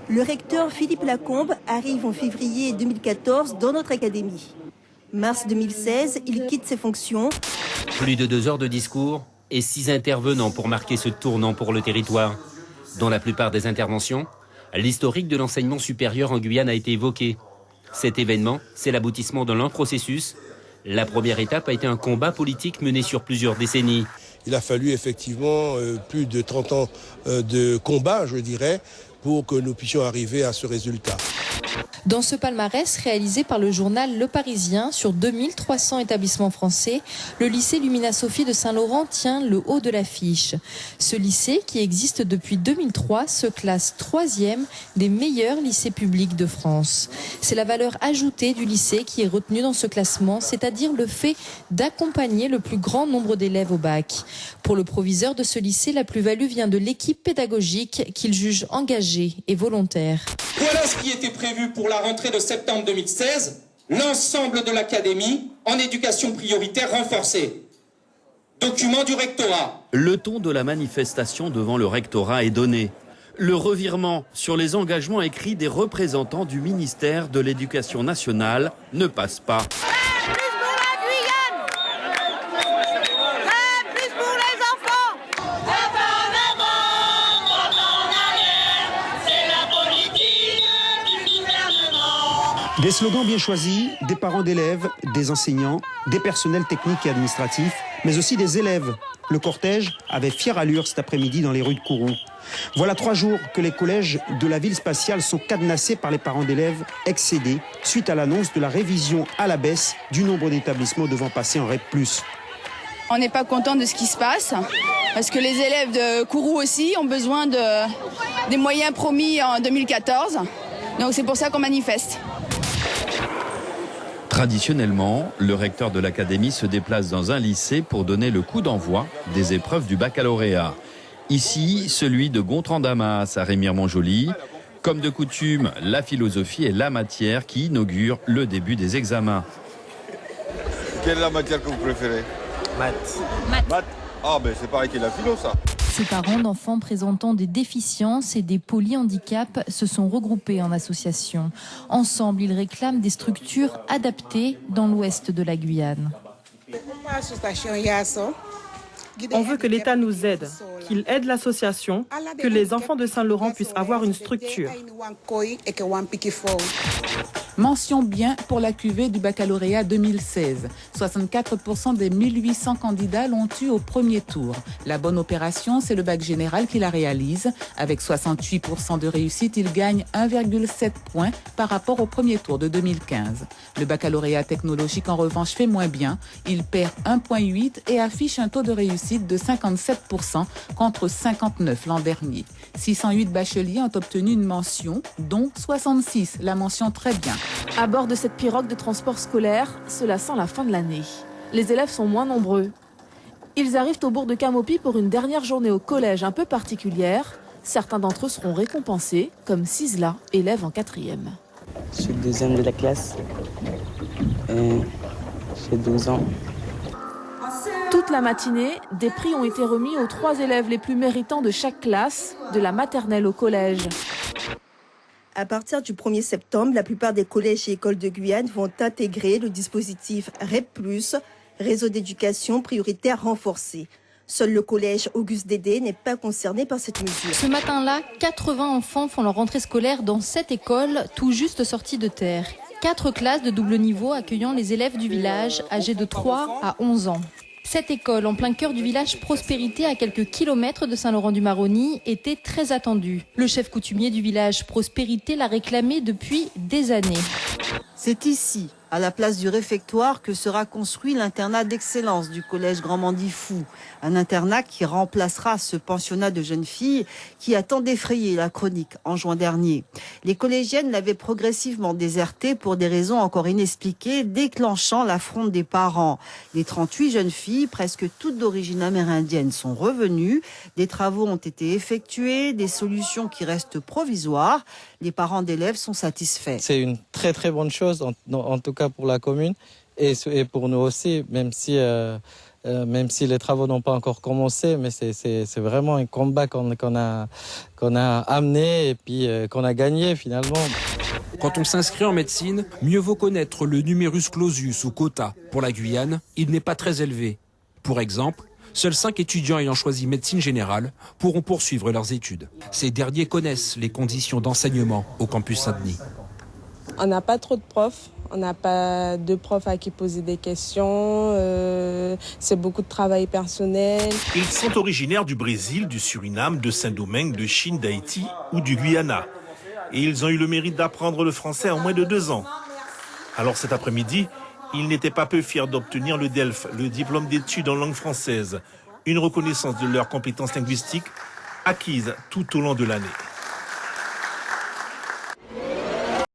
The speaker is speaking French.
Le recteur Philippe Lacombe arrive en février 2014 dans notre académie. Mars 2016, il quitte ses fonctions. Plus de 2 heures de discours et 6 intervenants pour marquer ce tournant pour le territoire. Dans la plupart des interventions, l'historique de l'enseignement supérieur en Guyane a été évoqué. Cet événement, c'est l'aboutissement d'un long processus. La première étape a été un combat politique mené sur plusieurs décennies. Il a fallu effectivement plus de 30 ans de combat, je dirais, pour que nous puissions arriver à ce résultat. Dans ce palmarès réalisé par le journal Le Parisien sur 2300 établissements français, le lycée Lumina Sophie de Saint-Laurent tient le haut de l'affiche. Ce lycée, qui existe depuis 2003, se classe 3e des meilleurs lycées publics de France. C'est la valeur ajoutée du lycée qui est retenue dans ce classement, c'est-à-dire le fait d'accompagner le plus grand nombre d'élèves au bac. Pour le proviseur de ce lycée, la plus-value vient de l'équipe pédagogique qu'il juge engagée et volontaire. Voilà ce qui était prévu pour la rentrée de septembre 2016, l'ensemble de l'académie en éducation prioritaire renforcée. Document du rectorat. Le ton de la manifestation devant le rectorat est donné. Le revirement sur les engagements écrits des représentants du ministère de l'Éducation nationale ne passe pas. Des slogans bien choisis, des parents d'élèves, des enseignants, des personnels techniques et administratifs, mais aussi des élèves. Le cortège avait fière allure cet après-midi dans les rues de Kourou. Voilà 3 jours que les collèges de la ville spatiale sont cadenassés par les parents d'élèves excédés suite à l'annonce de la révision à la baisse du nombre d'établissements devant passer en REP+. On n'est pas content de ce qui se passe parce que les élèves de Kourou aussi ont besoin des moyens promis en 2014. Donc c'est pour ça qu'on manifeste. Traditionnellement, le recteur de l'académie se déplace dans un lycée pour donner le coup d'envoi des épreuves du baccalauréat. Ici, celui de Gontran-Damas à Remire-Montjoly. Comme de coutume, la philosophie est la matière qui inaugure le début des examens. Quelle est la matière que vous préférez? Maths. Maths. Ah ben c'est pareil que la philo ça. Ces parents d'enfants présentant des déficiences et des polyhandicaps se sont regroupés en association. Ensemble, ils réclament des structures adaptées dans l'ouest de la Guyane. On veut que l'État nous aide, qu'il aide l'association, que les enfants de Saint-Laurent puissent avoir une structure. Mention bien pour la cuvée du baccalauréat 2016. 64% des 1800 candidats l'ont eu au premier tour. La bonne opération, c'est le bac général qui la réalise. Avec 68% de réussite, il gagne 1,7 points par rapport au premier tour de 2015. Le baccalauréat technologique, en revanche, fait moins bien. Il perd 1,8 et affiche un taux de réussite de 57% contre 59 l'an dernier. 608 bacheliers ont obtenu une mention, dont 66 la mention très bien. À bord de cette pirogue de transport scolaire, cela sent la fin de l'année. Les élèves sont moins nombreux. Ils arrivent au bourg de Camopi pour une dernière journée au collège un peu particulière. Certains d'entre eux seront récompensés, comme Sisla, élève en 4e. Je suis 2e de la classe et j'ai 12 ans. Toute la matinée, des prix ont été remis aux 3 élèves les plus méritants de chaque classe, de la maternelle au collège. À partir du 1er septembre, la plupart des collèges et écoles de Guyane vont intégrer le dispositif REP+, réseau d'éducation prioritaire renforcé. Seul le collège Auguste Dédé n'est pas concerné par cette mesure. Ce matin-là, 80 enfants font leur rentrée scolaire dans cette école, tout juste sortie de terre. 4 classes de double niveau accueillant les élèves du village âgés de 3 à 11 ans. Cette école, en plein cœur du village Prospérité, à quelques kilomètres de Saint-Laurent-du-Maroni, était très attendue. Le chef coutumier du village Prospérité l'a réclamé depuis des années. C'est ici, à la place du réfectoire, que sera construit l'internat d'excellence du collège Grand-Mandy-Fou. Un internat qui remplacera ce pensionnat de jeunes filles qui a tant défrayé la chronique en juin dernier. Les collégiennes l'avaient progressivement déserté pour des raisons encore inexpliquées, déclenchant la fronde des parents. Les 38 jeunes filles, presque toutes d'origine amérindienne, sont revenues. Des travaux ont été effectués, des solutions qui restent provisoires. Les parents d'élèves sont satisfaits. C'est une très très bonne chose, en tout cas pour la commune et pour nous aussi, même si même si les travaux n'ont pas encore commencé, mais c'est vraiment un combat qu'on a amené et puis qu'on a gagné finalement. Quand on s'inscrit en médecine, mieux vaut connaître le numerus clausus ou quota. Pour la Guyane, il n'est pas très élevé. Pour exemple, seuls 5 étudiants ayant choisi médecine générale pourront poursuivre leurs études. Ces derniers connaissent les conditions d'enseignement au campus Saint-Denis. On n'a pas trop de profs, on n'a pas de profs à qui poser des questions, c'est beaucoup de travail personnel. Ils sont originaires du Brésil, du Suriname, de Saint-Domingue, de Chine, d'Haïti ou du Guyana. Et ils ont eu le mérite d'apprendre le français en moins de 2 ans. Alors cet après-midi, ils n'étaient pas peu fiers d'obtenir le DELF, le diplôme d'études en langue française, une reconnaissance de leurs compétences linguistiques acquises tout au long de l'année.